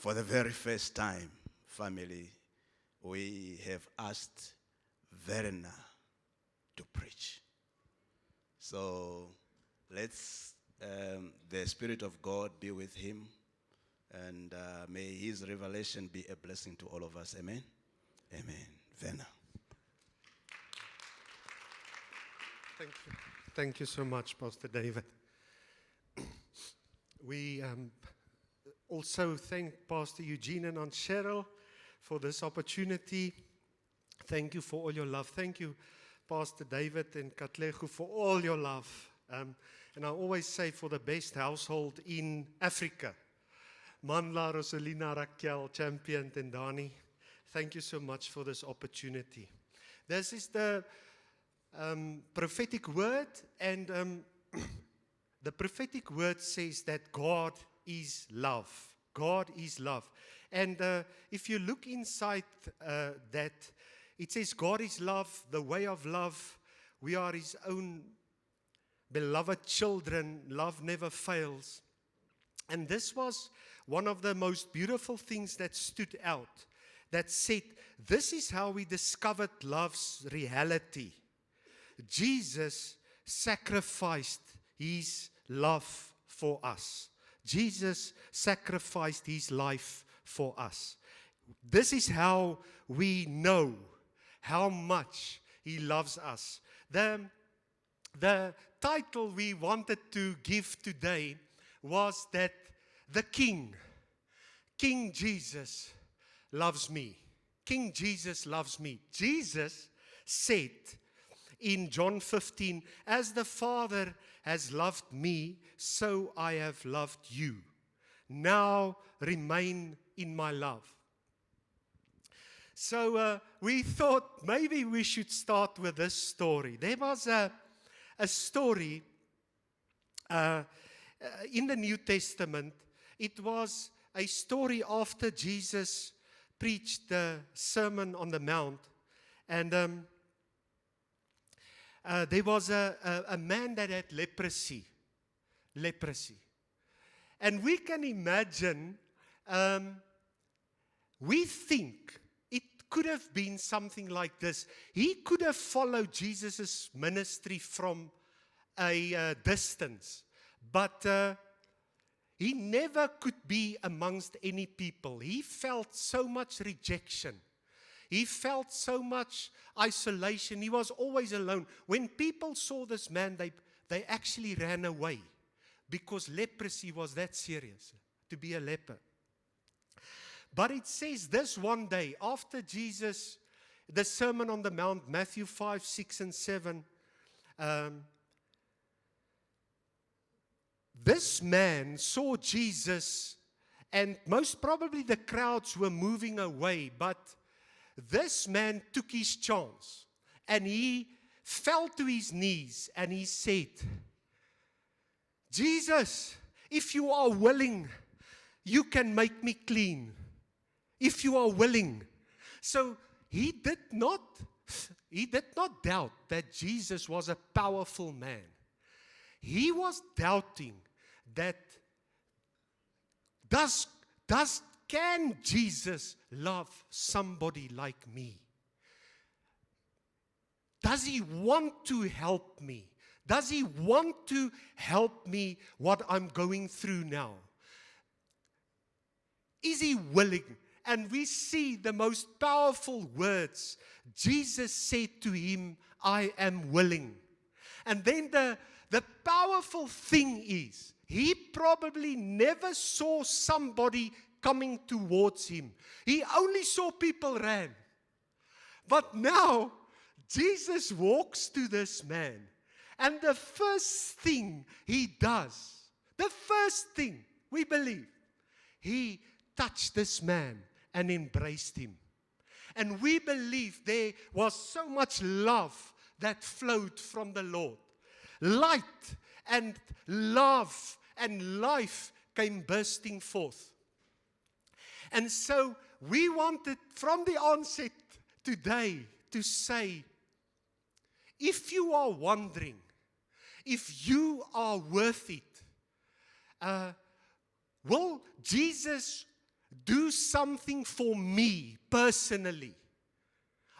For the very first time, family, we have asked Verna to preach. So let's, the Spirit of God be with him, and may his revelation be a blessing to all of us. Amen? Amen. Verna. Thank you. Thank you so much, Pastor David. We also thank Pastor Eugene and Aunt Cheryl for this opportunity. Thank you for all your love. Thank you, Pastor David and Katlego, for all your love. And I always say for the best household in Africa. Manla, Rosalina, Raquel, Champion, and Dani. Thank you so much for this opportunity. This is the prophetic word, and the prophetic word says that God is love. God is love. And if you look inside that, it says God is love, the way of love. We are His own beloved children. Love never fails. And this was one of the most beautiful things that stood out, that said, this is how we discovered love's reality. Jesus sacrificed His love for us. Jesus sacrificed His life for us. This is how we know how much He loves us. The title we wanted to give today was that the King Jesus loves me. King Jesus loves me. Jesus said in John 15, as the Father has loved me, so I have loved you. Now remain in my love. So we thought maybe we should start with this story. There was a story in the New Testament. It was a story after Jesus preached the Sermon on the Mount. And there was a man that had leprosy. And we can imagine, we think it could have been something like this. He could have followed Jesus' ministry from a distance. But he never could be amongst any people. He felt so much rejection. He felt so much isolation. He was always alone. When people saw this man, they actually ran away because leprosy was that serious, to be a leper. But it says this one day, after Jesus, the Sermon on the Mount, Matthew 5, 6, and 7, this man saw Jesus, and most probably the crowds were moving away, but this man took his chance, and he fell to his knees, and he said, Jesus, if you are willing, you can make me clean. If you are willing. So he did not doubt that Jesus was a powerful man. He was doubting that can Jesus love somebody like me? Does He want to help me? Does He want to help me what I'm going through now? Is He willing? And we see the most powerful words. Jesus said to him, I am willing. And then the powerful thing is, he probably never saw somebody coming towards him. He only saw people ran. But now, Jesus walks to this man. And the first thing he does, the first thing we believe, he touched this man and embraced him. And we believe there was so much love that flowed from the Lord. Light and love and life came bursting forth. And so we wanted from the onset today to say, if you are wondering, if you are worth it, will Jesus do something for me personally.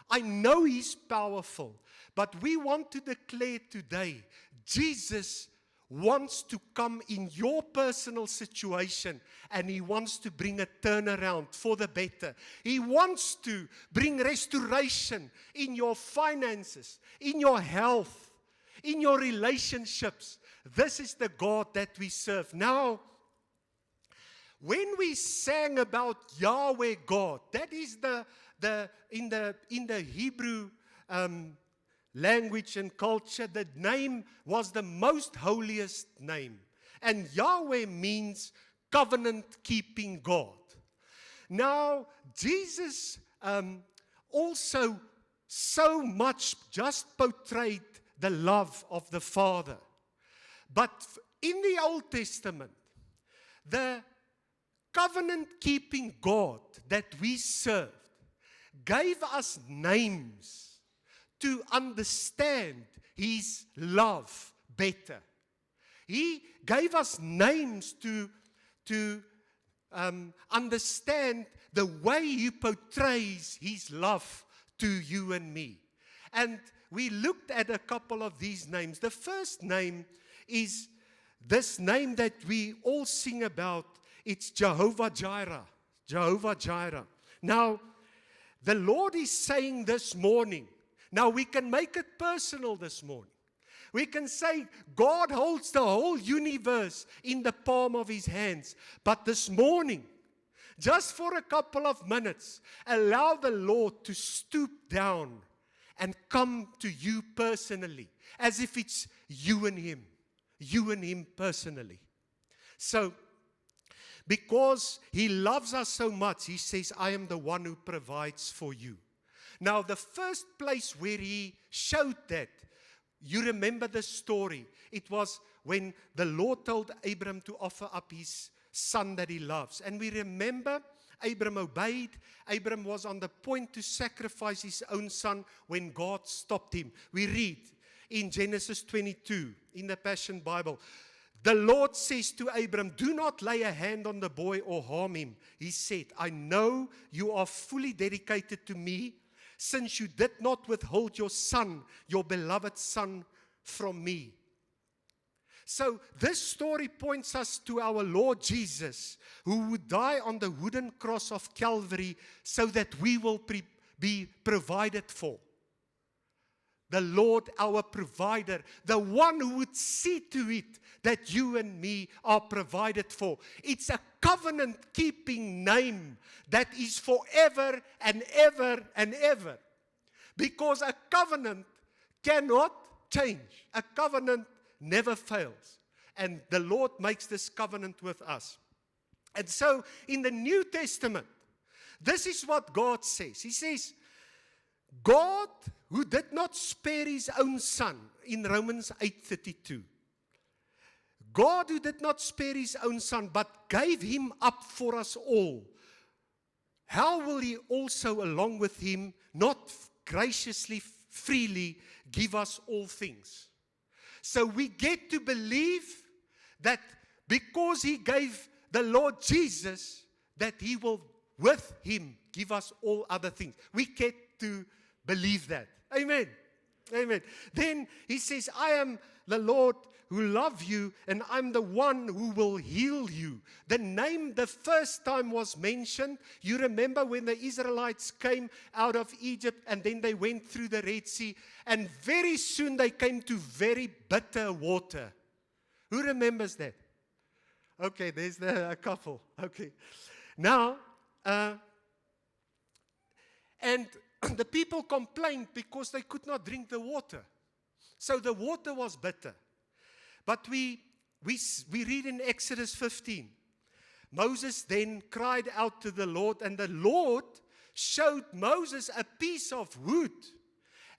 I know He's powerful, but we want to declare today, Jesus wants to come in your personal situation, and He wants to bring a turnaround for the better. He wants to bring restoration in your finances, in your health, in your relationships. This is the God that we serve. Now, when we sang about Yahweh God, that is in the Hebrew language and culture, the name was the most holiest name. And Yahweh means covenant-keeping God. Now, Jesus also so much just portrayed the love of the Father. But in the Old Testament, the covenant-keeping God that we served gave us names to understand His love better. He gave us names to understand the way He portrays His love to you and me. And we looked at a couple of these names. The first name is this name that we all sing about. It's Jehovah Jireh. Jehovah Jireh. Now, the Lord is saying this morning, now we can make it personal this morning. We can say God holds the whole universe in the palm of His hands. But this morning, just for a couple of minutes, allow the Lord to stoop down and come to you personally, as if it's you and Him personally. So, because He loves us so much, He says, I am the one who provides for you. Now, the first place where He showed that, you remember the story. It was when the Lord told Abram to offer up his son that he loves. And we remember Abram obeyed. Abram was on the point to sacrifice his own son when God stopped him. We read in Genesis 22 in the Passion Bible. The Lord says to Abram, do not lay a hand on the boy or harm him. He said, I know you are fully dedicated to me, since you did not withhold your son, your beloved son, from me. So this story points us to our Lord Jesus, who would die on the wooden cross of Calvary so that we will be provided for. The Lord, our provider, the one who would see to it that you and me are provided for. It's a covenant-keeping name that is forever and ever and ever. Because a covenant cannot change. A covenant never fails. And the Lord makes this covenant with us. And so, in the New Testament, this is what God says. He says, God who did not spare His own Son, in Romans 8:32. God who did not spare His own Son, but gave Him up for us all. How will He also, along with Him, not graciously, freely give us all things? So we get to believe that because He gave the Lord Jesus, that He will, with Him, give us all other things. We get to believe that. Amen. Amen. Then He says, I am the Lord who love you, and I'm the one who will heal you. The name the first time was mentioned. You remember when the Israelites came out of Egypt and then they went through the Red Sea, and very soon they came to very bitter water. Who remembers that? Okay, there's a couple. Okay. Now, and the people complained because they could not drink the water. So the water was bitter. But we read in Exodus 15, Moses then cried out to the Lord, and the Lord showed Moses a piece of wood.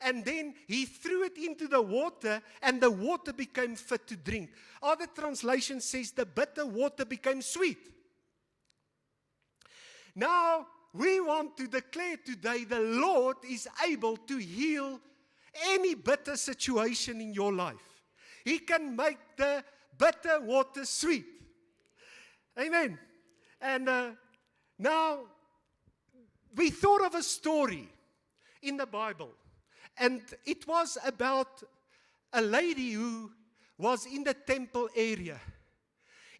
And then he threw it into the water, and the water became fit to drink. Other translation says the bitter water became sweet. Now, we want to declare today the Lord is able to heal any bitter situation in your life. He can make the bitter water sweet. Amen. And Now, we thought of a story in the Bible, and it was about a lady who was in the temple area.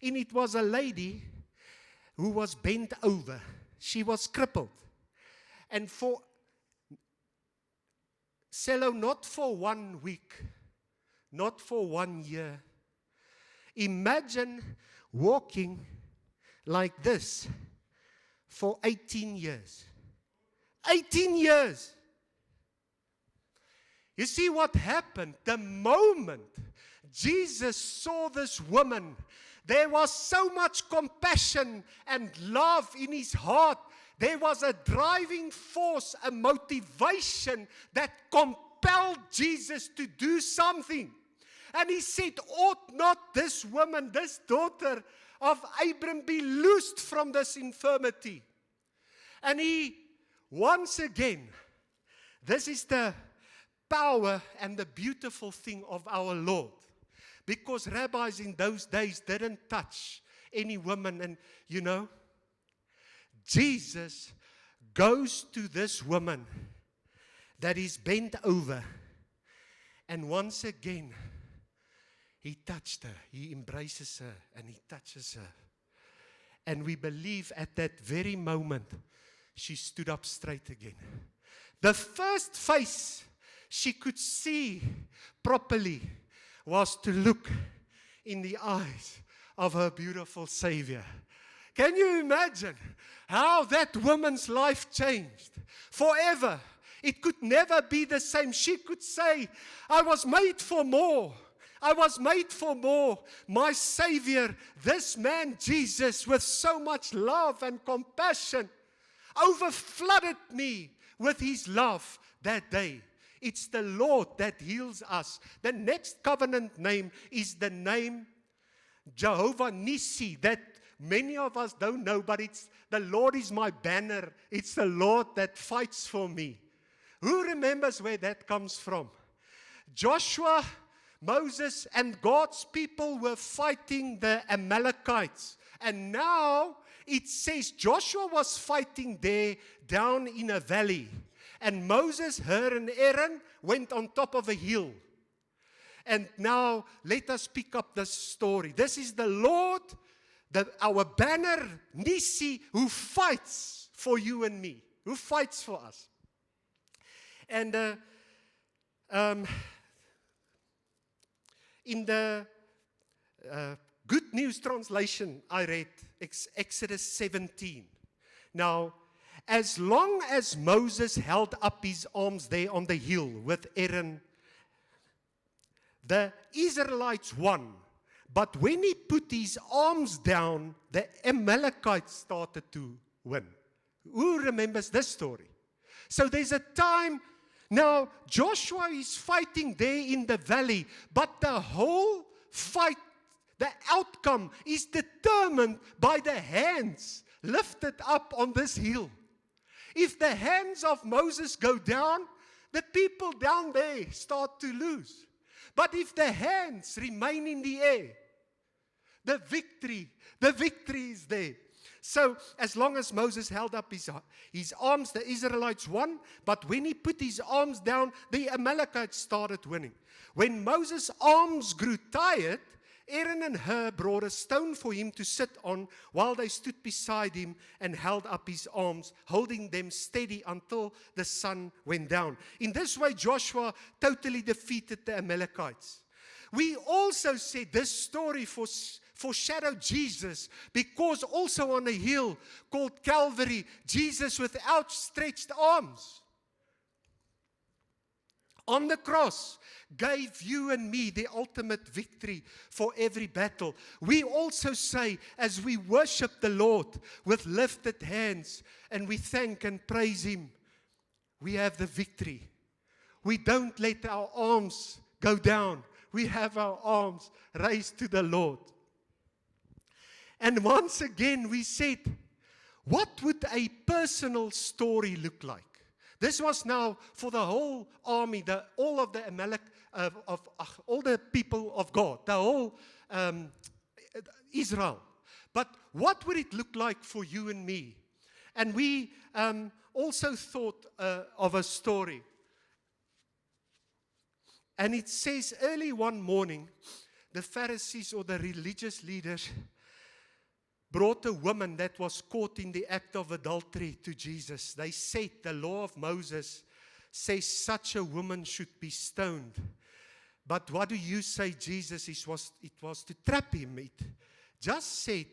And it was a lady who was bent over. She was crippled. And for Cello, not for 1 week, not for 1 year. Imagine walking like this for 18 years. 18 years. You see what happened? The moment Jesus saw this woman, there was so much compassion and love in his heart. There was a driving force, a motivation that compelled Jesus to do something. And he said, ought not this woman, this daughter of Abram, be loosed from this infirmity? And he, once again, this is the power and the beautiful thing of our Lord. Because rabbis in those days didn't touch any woman. And you know, Jesus goes to this woman that is bent over. And once again, he touched her. He embraces her and he touches her. And we believe at that very moment, she stood up straight again. The first face she could see properly was to look in the eyes of her beautiful Savior. Can you imagine how that woman's life changed forever? It could never be the same. She could say, I was made for more. I was made for more. My Savior, this man Jesus, with so much love and compassion, overflooded me with his love that day. It's the Lord that heals us. The next covenant name is the name Jehovah Nissi, that many of us don't know, but it's the Lord is my banner. It's the Lord that fights for me. Who remembers where that comes from? Joshua, Moses, and God's people were fighting the Amalekites. And now it says Joshua was fighting there down in a valley. And Moses, Hur, and Aaron went on top of a hill. And now let us pick up the story. This is the Lord, our banner, Nissi, who fights for you and me, who fights for us. And in the Good News Translation, I read Exodus 17. Now, as long as Moses held up his arms there on the hill with Aaron, the Israelites won. But when he put his arms down, the Amalekites started to win. Who remembers this story? So there's a time, now Joshua is fighting there in the valley, but the whole fight, the outcome is determined by the hands lifted up on this hill. If the hands of Moses go down, the people down there start to lose. But if the hands remain in the air, the victory is there. So as long as Moses held up his arms, the Israelites won. But when he put his arms down, the Amalekites started winning. When Moses' arms grew tired, Aaron and Hur brought a stone for him to sit on while they stood beside him and held up his arms, holding them steady until the sun went down. In this way, Joshua totally defeated the Amalekites. We also said this story foreshadowed Jesus, because also on a hill called Calvary, Jesus with outstretched arms on the cross gave you and me the ultimate victory for every battle. We also say, as we worship the Lord with lifted hands and we thank and praise Him, we have the victory. We don't let our arms go down. We have our arms raised to the Lord. And once again we said, what would a personal story look like? This was now for the whole army, all of the all the people of God, the whole Israel. But what would it look like for you and me? And we also thought of a story. And it says early one morning, the Pharisees or the religious leaders brought a woman that was caught in the act of adultery to Jesus. They said the law of Moses says such a woman should be stoned. But what do you say, Jesus? It was to trap him. It just said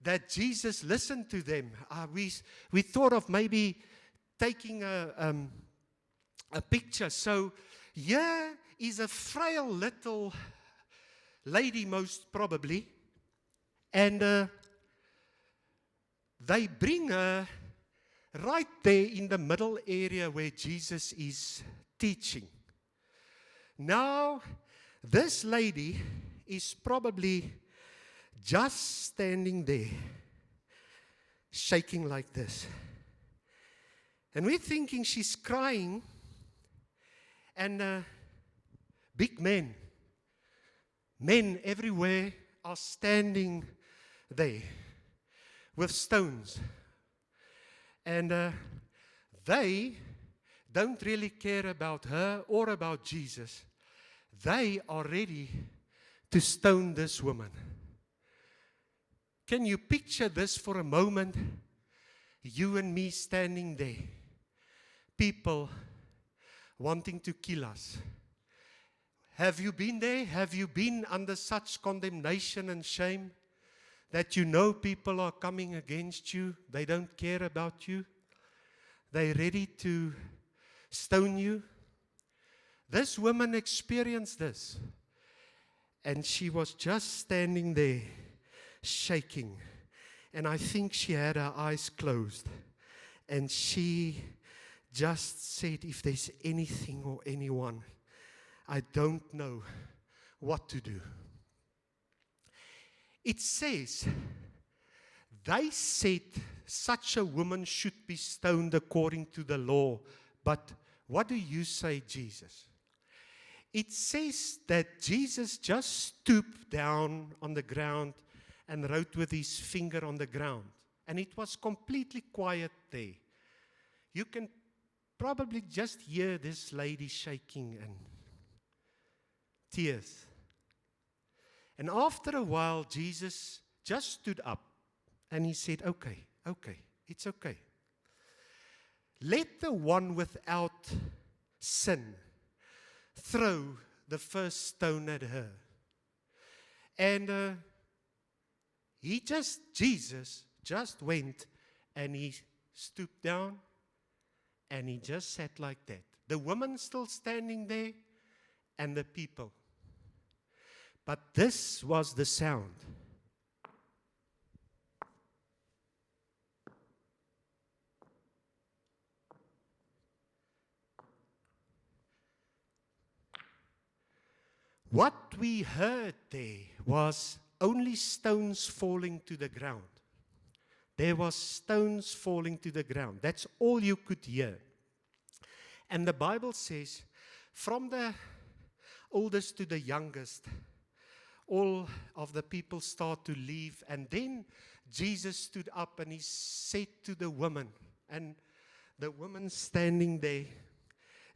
that Jesus listened to them. We thought of maybe taking a picture. So here is a frail little lady, most probably, and they bring her right there in the middle area where Jesus is teaching. Now, this lady is probably just standing there, shaking like this. And we're thinking she's crying, and big men everywhere are standing there with stones. And they don't really care about her or about Jesus. They are ready to stone this woman. Can you picture this for a moment? You and me standing there. People wanting to kill us. Have you been there? Have you been under such condemnation and shame that you know people are coming against you? They don't care about you. They're ready to stone you. This woman experienced this. And she was just standing there, shaking. And I think she had her eyes closed. And she just said, if there's anything or anyone, I don't know what to do. It says, they said such a woman should be stoned according to the law. But what do you say, Jesus? It says that Jesus just stooped down on the ground and wrote with his finger on the ground. And it was completely quiet there. You can probably just hear this lady shaking and tears. And after a while, Jesus just stood up and he said, okay, it's okay. Let the one without sin throw the first stone at her. And Jesus just went and he stooped down and he just sat like that. The woman still standing there and the people. But this was the sound. What we heard there was only stones falling to the ground. There was stones falling to the ground. That's all you could hear. And the Bible says, from the oldest to the youngest, all of the people start to leave. And then Jesus stood up and he said to the woman, and the woman standing there,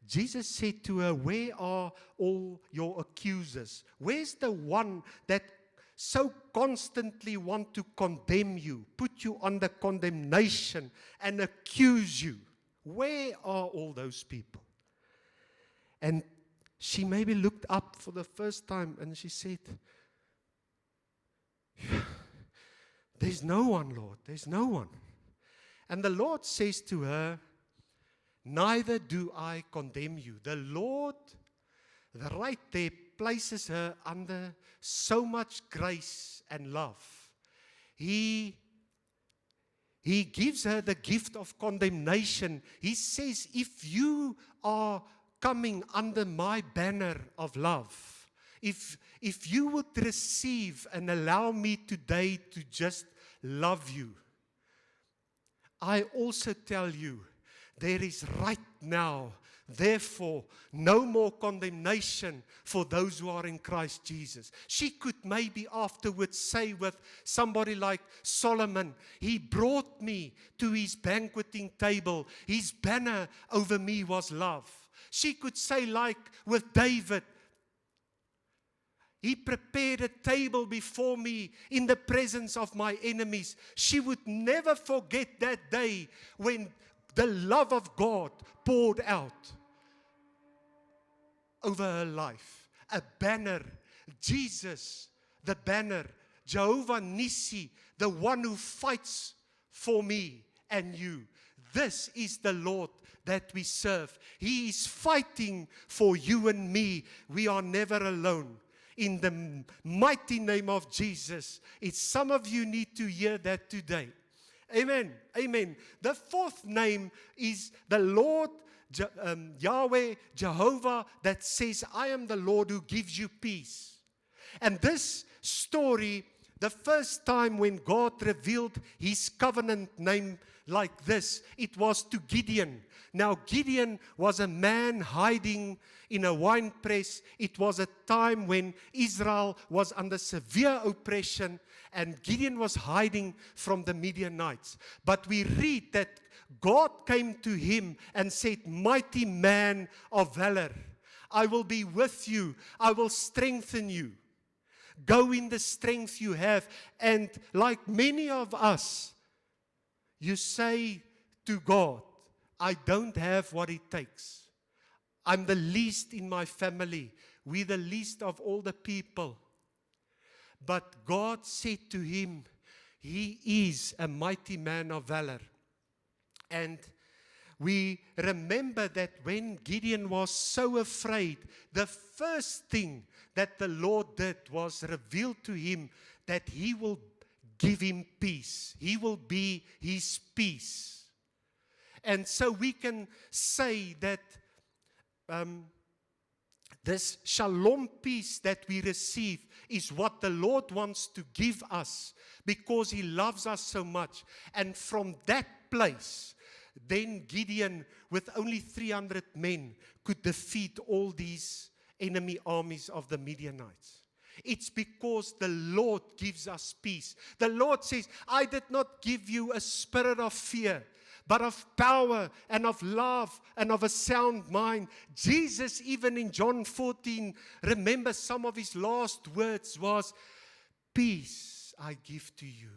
Jesus said to her, where are all your accusers? Where's the one that so constantly want to condemn you, put you under condemnation and accuse you? Where are all those people? And she maybe looked up for the first time and she said, there's no one, Lord, there's no one. And the Lord says to her, neither do I condemn you. The Lord, right there, places her under so much grace and love. He gives her the gift of condemnation. He says, if you are coming under my banner of love, if you would receive and allow me today to just love you, I also tell you, there is right now. Therefore, no more condemnation for those who are in Christ Jesus. She could maybe afterwards say with somebody like Solomon, he brought me to his banqueting table. His banner over me was love. She could say like with David, he prepared a table before me in the presence of my enemies. She would never forget that day when the love of God poured out over her life. A banner, Jesus, the banner, Jehovah Nissi, the one who fights for me and you. This is the Lord that we serve. He is fighting for you and me. We are never alone. In the mighty name of Jesus. It's some of you need to hear that today. Amen. Amen. The fourth name is the Lord, Yahweh, Jehovah, that says, I am the Lord who gives you peace. And this story, the first time when God revealed his covenant name like this, it was to Gideon. Now, Gideon was a man hiding in a wine press. It was a time when Israel was under severe oppression, and Gideon was hiding from the Midianites. But we read that God came to him and said, mighty man of valor, I will be with you. I will strengthen you. Go in the strength you have. And like many of us, you say to God, I don't have what it takes. I'm the least in my family. We're the least of all the people. But God said to him, he is a mighty man of valor. And we remember that when Gideon was so afraid, the first thing that the Lord did was reveal to him that he will give him peace. He will be his peace. And so we can say that this shalom peace that we receive is what the Lord wants to give us because he loves us so much. And from that place, then Gideon, with only 300 men, could defeat all these enemy armies of the Midianites. It's because the Lord gives us peace. The Lord says, I did not give you a spirit of fear, but of power and of love and of a sound mind. Jesus, even in John 14, remember some of his last words was, peace I give to you.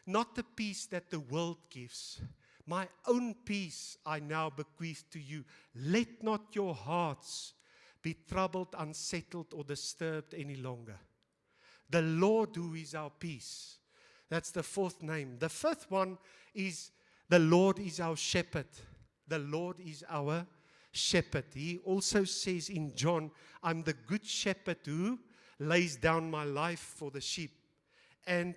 Not the peace that the world gives. My own peace I now bequeath to you. Let not your hearts be troubled, unsettled, or disturbed any longer. The Lord who is our peace. That's the fourth name. The fifth one is the Lord is our shepherd. The Lord is our shepherd. He also says in John, I'm the good shepherd who lays down my life for the sheep. And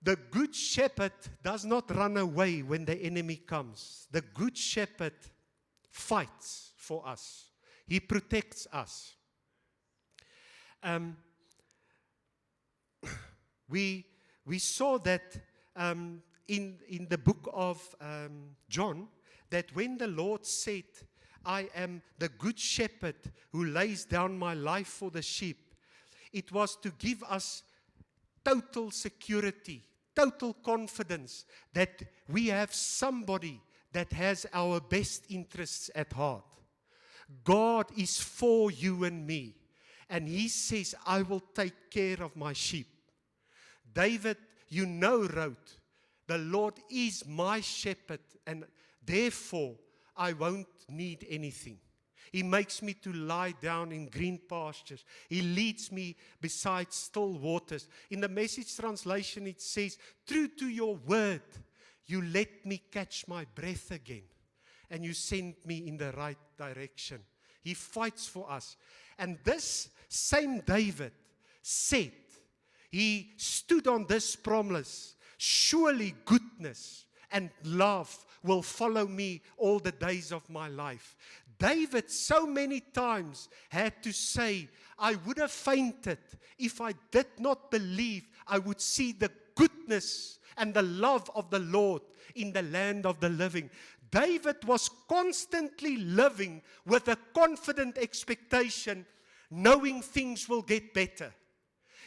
the good shepherd does not run away when the enemy comes. The good shepherd fights for us. He protects us. We saw that in the book of John, that when the Lord said, I am the good shepherd who lays down my life for the sheep, it was to give us total security, total confidence that we have somebody that has our best interests at heart. God is for you and me. And he says, I will take care of my sheep. David, wrote, the Lord is my shepherd, and therefore I won't need anything. He makes me to lie down in green pastures. He leads me beside still waters. In the Message translation it says, true to your word, you let me catch my breath again. And you send me in the right direction. He fights for us. And this same David said, he stood on this promise, surely goodness and love will follow me all the days of my life. David so many times had to say, I would have fainted if I did not believe I would see the goodness and the love of the Lord in the land of the living. David was constantly living with a confident expectation, knowing things will get better.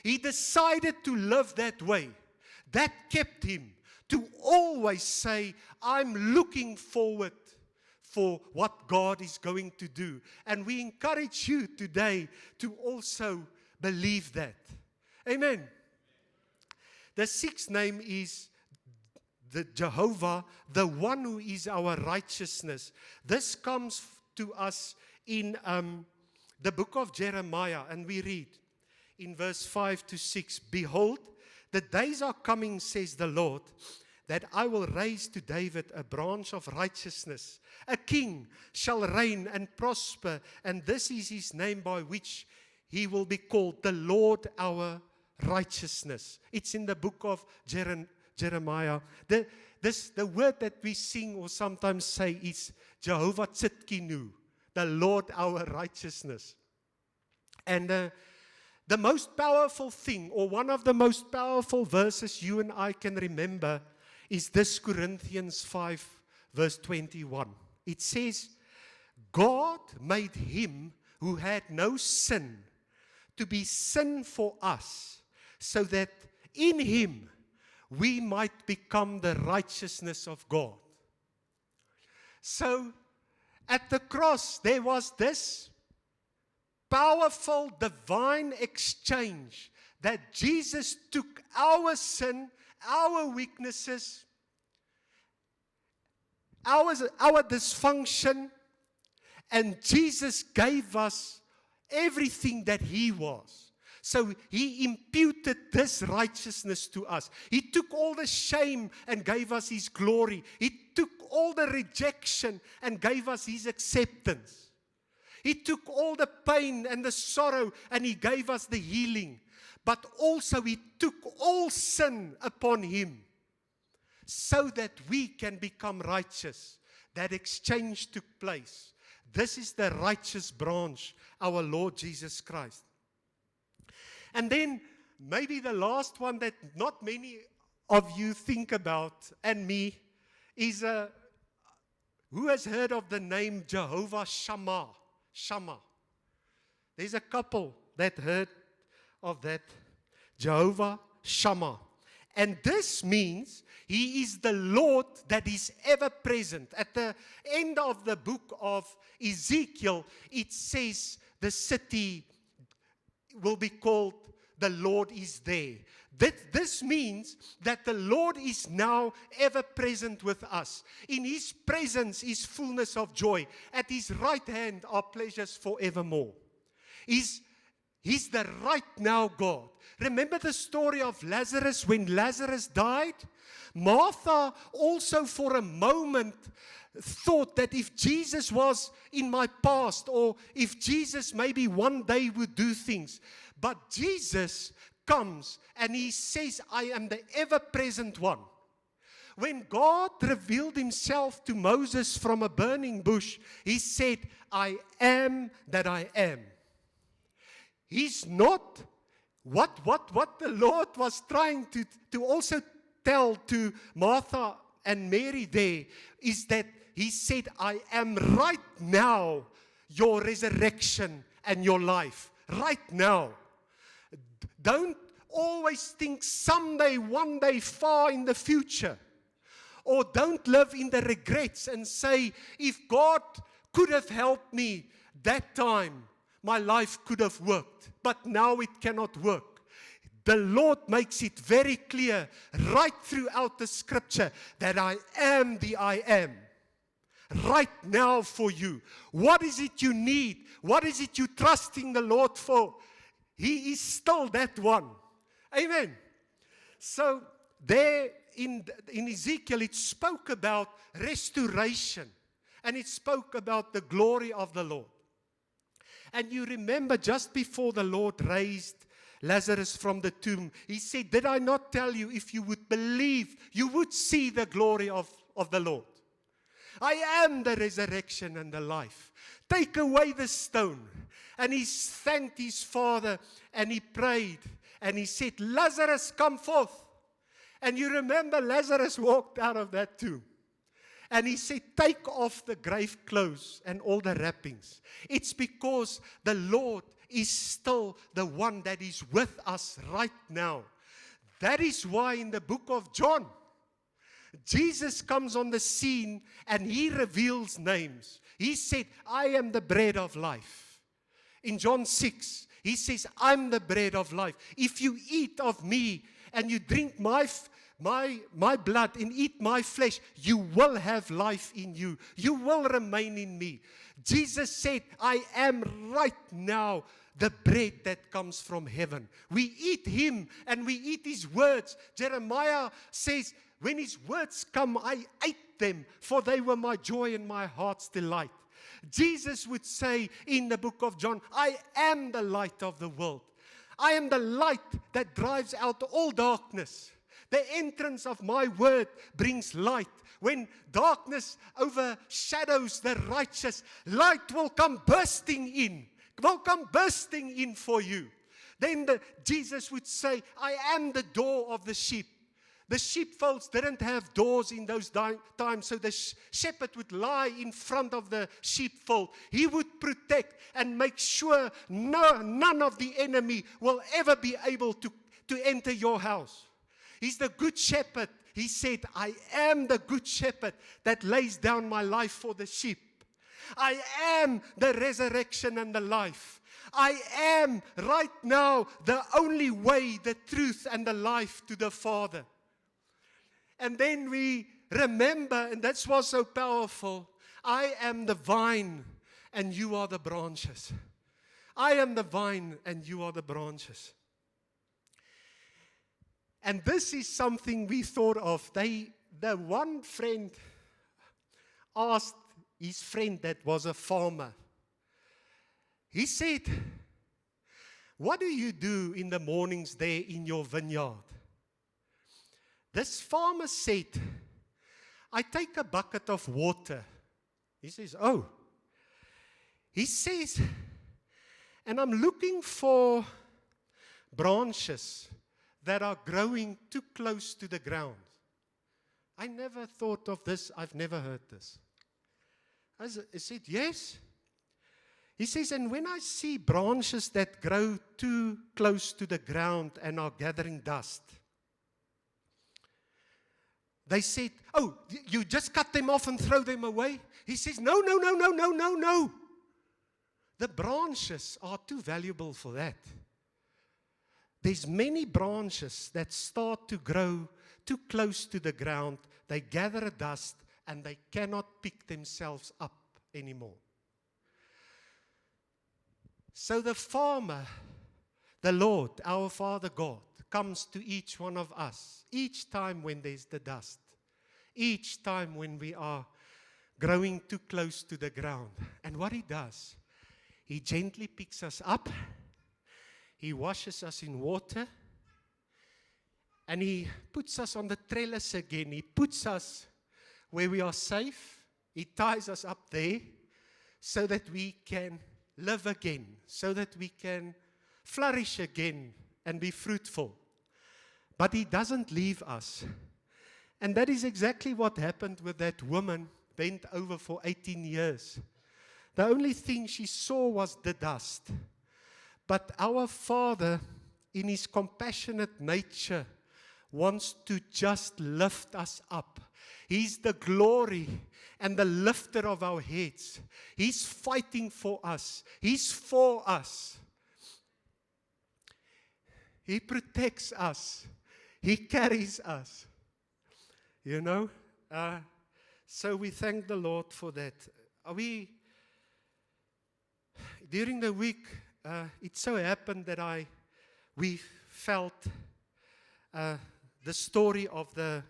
He decided to live that way. That kept him to always say, I'm looking forward for what God is going to do. And we encourage you today to also believe that. Amen. The sixth name is the Jehovah, the one who is our righteousness. This comes to us in the book of Jeremiah, and we read in verse 5 to 6, Behold, the days are coming, says the Lord, that I will raise to David a branch of righteousness. A king shall reign and prosper, and this is his name by which he will be called, the Lord our righteousness. It's in the book of Jeremiah. The word that we sing or sometimes say is Jehovah Tzidkenu, the Lord our righteousness. And the most powerful thing, or one of the most powerful verses you and I can remember, is this Corinthians 5 verse 21. It says, God made him who had no sin to be sin for us, so that in him we might become the righteousness of God. So, at the cross, there was this powerful divine exchange that Jesus took our sin, our weaknesses, our dysfunction, and Jesus gave us everything that he was. So he imputed this righteousness to us. He took all the shame and gave us his glory. He took all the rejection and gave us his acceptance. He took all the pain and the sorrow and he gave us the healing. But also he took all sin upon him so that we can become righteous. That exchange took place. This is the righteous branch, our Lord Jesus Christ. And then maybe the last one that not many of you think about, and me, is who has heard of the name Jehovah Shammah? Shammah. There's a couple that heard of that. Jehovah Shammah. And this means he is the Lord that is ever present. At the end of the book of Ezekiel, it says the city will be called the Lord is there. This means that the Lord is now ever present with us. In his presence is fullness of joy. At his right hand are pleasures forevermore. He's the right now God. Remember the story of Lazarus when Lazarus died? Martha also for a moment thought that if Jesus was in my past, or if Jesus maybe one day would do things. But Jesus comes and he says, I am the ever-present one. When God revealed himself to Moses from a burning bush, he said, I am that I am. He's not what the Lord was trying to also tell to Martha and Mary there, is that he said, I am right now your resurrection and your life. Right now. Don't always think someday, one day, far in the future. Or don't live in the regrets and say, if God could have helped me that time, my life could have worked. But now it cannot work. The Lord makes it very clear right throughout the scripture that I am the I am. Right now for you. What is it you need? What is it you're trusting the Lord for? He is still that one. Amen. So there in Ezekiel, it spoke about restoration. And it spoke about the glory of the Lord. And you remember just before the Lord raised Lazarus from the tomb, he said, did I not tell you if you would believe, you would see the glory of the Lord? I am the resurrection and the life. Take away the stone. And he thanked his father and he prayed and he said, Lazarus, come forth. And you remember Lazarus walked out of that tomb. And he said, take off the grave clothes and all the wrappings. It's because the Lord is still the one that is with us right now. That is why in the book of John, Jesus comes on the scene and he reveals names. He said, I am the bread of life. In John 6, he says, I'm the bread of life. If you eat of me and you drink my blood and eat my flesh, you will have life in you. You will remain in me. Jesus said, I am right now the bread that comes from heaven. We eat him and we eat his words. Jeremiah says, when his words come, I ate them, for they were my joy and my heart's delight. Jesus would say in the book of John, I am the light of the world. I am the light that drives out all darkness. The entrance of my word brings light. When darkness overshadows the righteous, light will come bursting in. Will come bursting in for you. Then Jesus would say, I am the door of the sheep. The sheepfolds didn't have doors in those times, so the shepherd would lie in front of the sheepfold. He would protect and make sure none of the enemy will ever be able to enter your house. He's the good shepherd. He said, I am the good shepherd that lays down my life for the sheep. I am the resurrection and the life. I am right now the only way, the truth, and the life to the Father. And then we remember, and that's what's so powerful, I am the vine and you are the branches. I am the vine and you are the branches. And this is something we thought of. The one friend asked his friend that was a farmer. He said, what do you do in the mornings there in your vineyard? This farmer said, I take a bucket of water. He says, oh. He says, and I'm looking for branches that are growing too close to the ground. I never thought of this. I've never heard this. I said, yes. He says, and when I see branches that grow too close to the ground and are gathering dust, they said, oh, you just cut them off and throw them away? He says, no. The branches are too valuable for that. There's many branches that start to grow too close to the ground. They gather dust and they cannot pick themselves up anymore. So the farmer, the Lord, our Father God, comes to each one of us, each time when there's the dust, each time when we are growing too close to the ground. And what he does, he gently picks us up, he washes us in water, and he puts us on the trellis again. He puts us where we are safe. He ties us up there so that we can live again, so that we can flourish again and be fruitful. But he doesn't leave us. And that is exactly what happened with that woman bent over for 18 years. The only thing she saw was the dust. But our Father, in his compassionate nature, wants to just lift us up. He's the glory and the lifter of our heads. He's fighting for us. He's for us. He protects us. He carries us. You know? So we thank the Lord for that. During the week, it so happened that we felt the story of the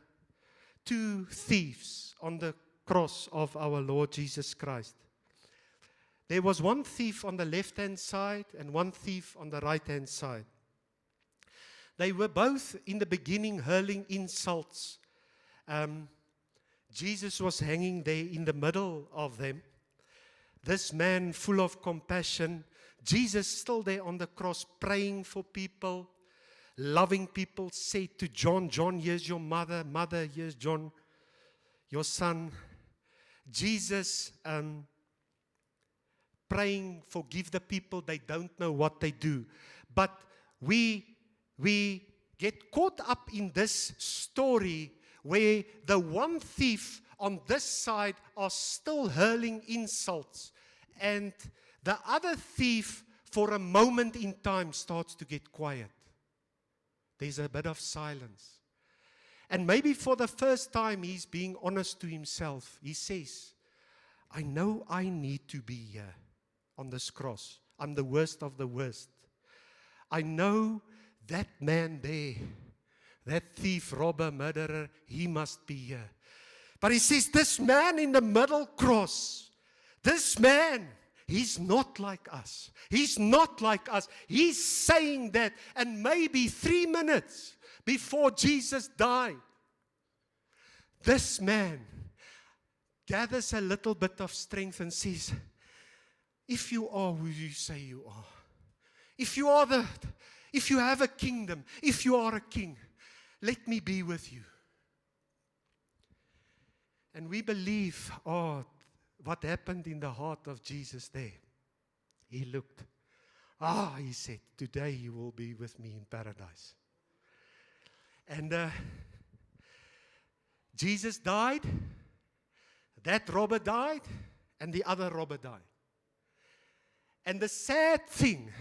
two thieves on the cross of our Lord Jesus Christ. There was one thief on the left-hand side and one thief on the right-hand side. They were both in the beginning hurling insults. Jesus was hanging there in the middle of them. This man full of compassion. Jesus still there on the cross praying for people, loving people said to John, John, here's your mother. Mother, here's John, your son. Jesus praying, forgive the people, they don't know what they do. But we get caught up in this story where the one thief on this side are still hurling insults, and the other thief for a moment in time starts to get quiet. There's a bit of silence. And maybe for the first time he's being honest to himself. He says, I know I need to be here on this cross. I'm the worst of the worst. I know that man there, that thief, robber, murderer, he must be here. But he says, this man in the middle cross, this man, he's not like us. He's not like us. He's saying that, and maybe 3 minutes before Jesus died, this man gathers a little bit of strength and says, if you are who you say you are, if you have a kingdom, if you are a king, let me be with you. And we believe, what happened in the heart of Jesus there. He looked. He said, today you will be with me in paradise. And Jesus died, that robber died, and the other robber died. And the sad thing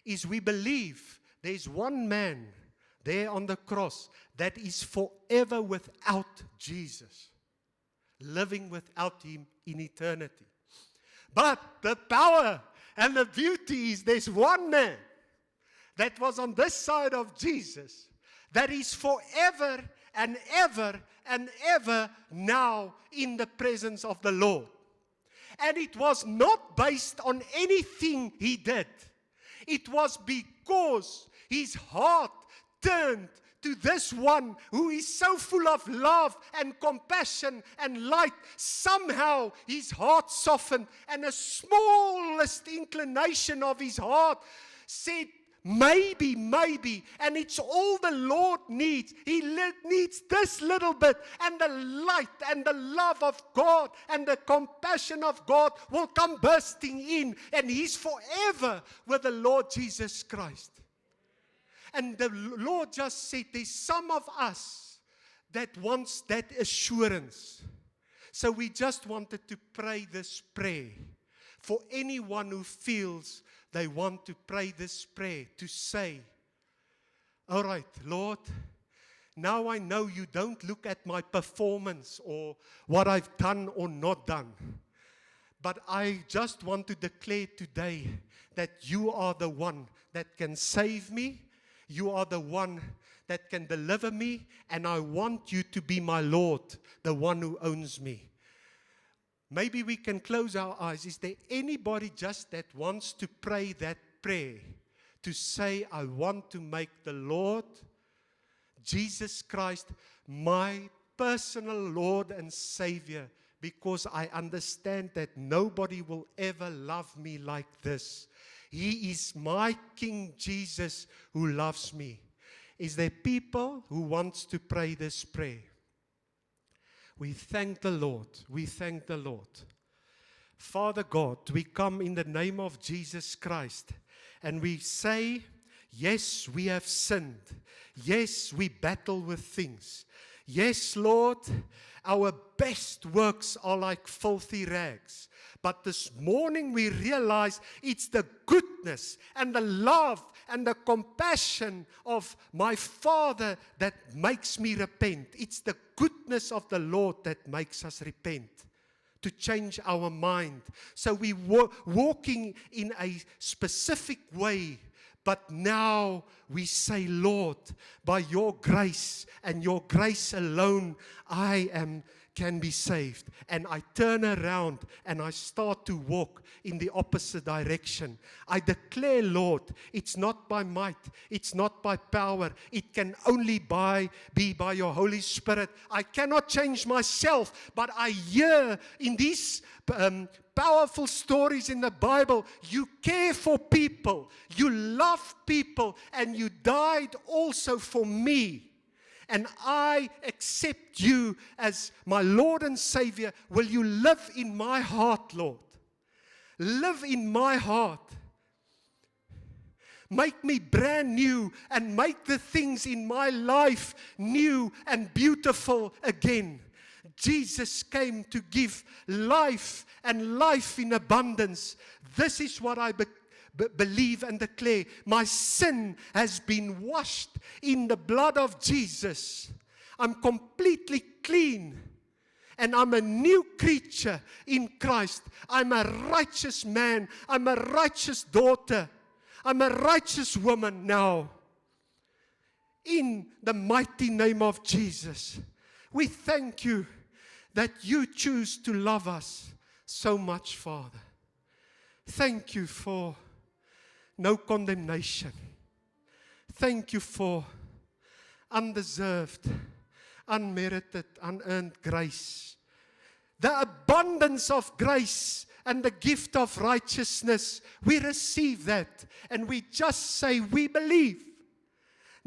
is we believe there's one man there on the cross that is forever without Jesus, living without him in eternity. But the power and the beauty is there's one man that was on this side of Jesus that is forever and ever and ever now in the presence of the Lord. And it was not based on anything he did. It was because his heart turned to this one who is so full of love and compassion and light. Somehow his heart softened, and the smallest inclination of his heart said, maybe, and it's all the Lord needs. He needs this little bit, and the light and the love of God and the compassion of God will come bursting in, and he's forever with the Lord Jesus Christ. And the Lord just said, there's some of us that wants that assurance. So we just wanted to pray this prayer for anyone who feels they want to pray this prayer, to say, all right, Lord, now I know you don't look at my performance or what I've done or not done. But I just want to declare today that you are the one that can save me. You are the one that can deliver me. And I want you to be my Lord, the one who owns me. Maybe we can close our eyes. Is there anybody just that wants to pray that prayer? To say, I want to make the Lord Jesus Christ my personal Lord and Savior, because I understand that nobody will ever love me like this. He is my King Jesus who loves me. Is there people who wants to pray this prayer? We thank the Lord. We thank the Lord. Father God, we come in the name of Jesus Christ and we say, yes, we have sinned. Yes, we battle with things. Yes, Lord, our best works are like filthy rags. But this morning we realize it's the goodness and the love and the compassion of my Father that makes me repent. It's the goodness of the Lord that makes us repent, to change our mind. So we walking in a specific way. But now we say, Lord, by your grace and your grace alone, I can be saved. And I turn around and I start to walk in the opposite direction. I declare, Lord, it's not by might, it's not by power, it can only be by your Holy Spirit. I cannot change myself, but I hear in these powerful stories in the Bible, you care for people, you love people, and and you died also for me, and I accept you as my Lord and Savior. Will you live in my heart, Lord? Live in my heart. Make me brand new and make the things in my life new and beautiful again. Jesus came to give life and life in abundance. This is what I believe and declare. My sin has been washed in the blood of Jesus. I'm completely clean. And I'm a new creature in Christ. I'm a righteous man. I'm a righteous daughter. I'm a righteous woman now. In the mighty name of Jesus, we thank you that you choose to love us so much, Father. Thank you for no condemnation. Thank you for undeserved, unmerited, unearned grace. The abundance of grace and the gift of righteousness, we receive that and we just say we believe.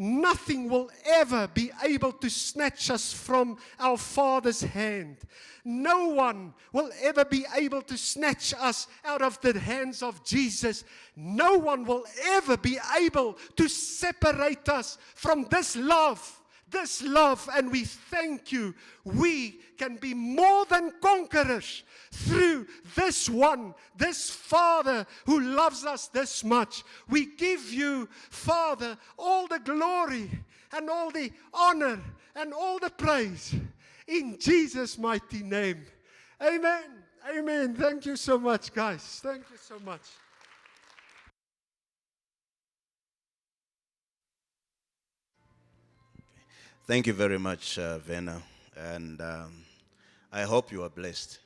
Nothing will ever be able to snatch us from our Father's hand. No one will ever be able to snatch us out of the hands of Jesus. No one will ever be able to separate us from this love. This love, and we thank you. We can be more than conquerors through this one, this Father who loves us this much. We give you, Father, all the glory and all the honor and all the praise in Jesus' mighty name. Amen. Amen. Thank you so much, guys. Thank you so much. Thank you very much, Vena. And I hope you are blessed.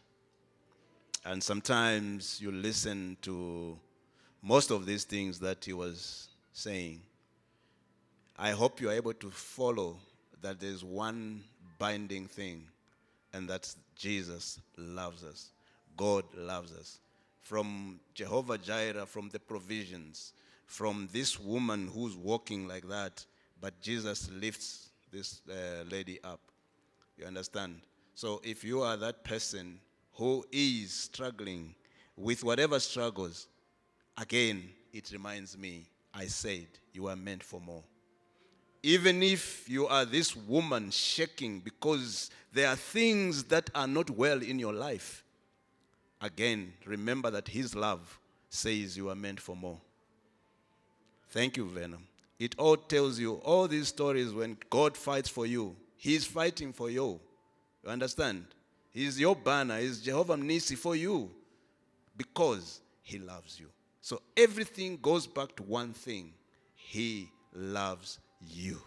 And sometimes you listen to most of these things that he was saying. I hope you are able to follow that there's one binding thing, and that's Jesus loves us. God loves us. From Jehovah Jireh, from the provisions, from this woman who's walking like that, but Jesus lifts this lady up. You understand? So if you are that person who is struggling with whatever struggles, again, it reminds me, I said you are meant for more. Even if you are this woman shaking because there are things that are not well in your life, again, remember that his love says you are meant for more. Thank you, Venom. It all tells you, all these stories, when God fights for you, he's fighting for you. You understand? He's your banner. He's Jehovah Nissi for you because he loves you. So everything goes back to one thing. He loves you.